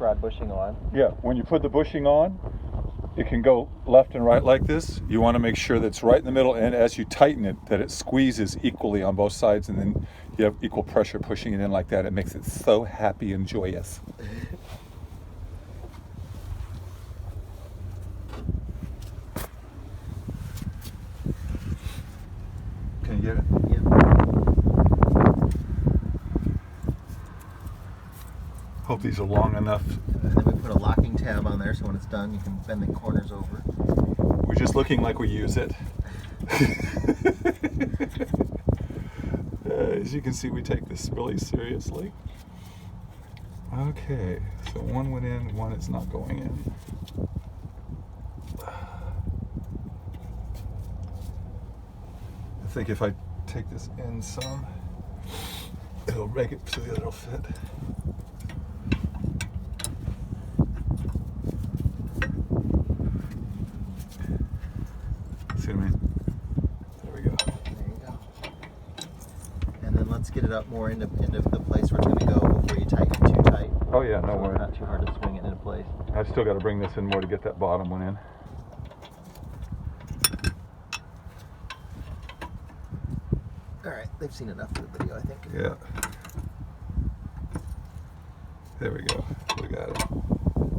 rod bushing on. Yeah, when you put the bushing on, it can go left and right like this. You want to make sure that it's right in the middle, and as you tighten it, that it squeezes equally on both sides, and then you have equal pressure pushing it in like that. It makes it so happy and joyous. Can you get it? Yep. Hope these are long enough. And then we put a locking tab on there, so when it's done, you can bend the corners over. We're just looking like we use it. As you can see, we take this really seriously. Okay, so one went in, one is not going in. I think if I take this in some, it'll make it so that it'll fit. See what I mean? There we go. There you go. And then let's get it up more into the place where it's going to go before you tighten it too tight. Oh yeah, no So worries. it's not too hard to swing it into place. I've still got to bring this in more to get that bottom one in. Alright, they've seen enough of the video, I think. Yeah. There we go. We got it.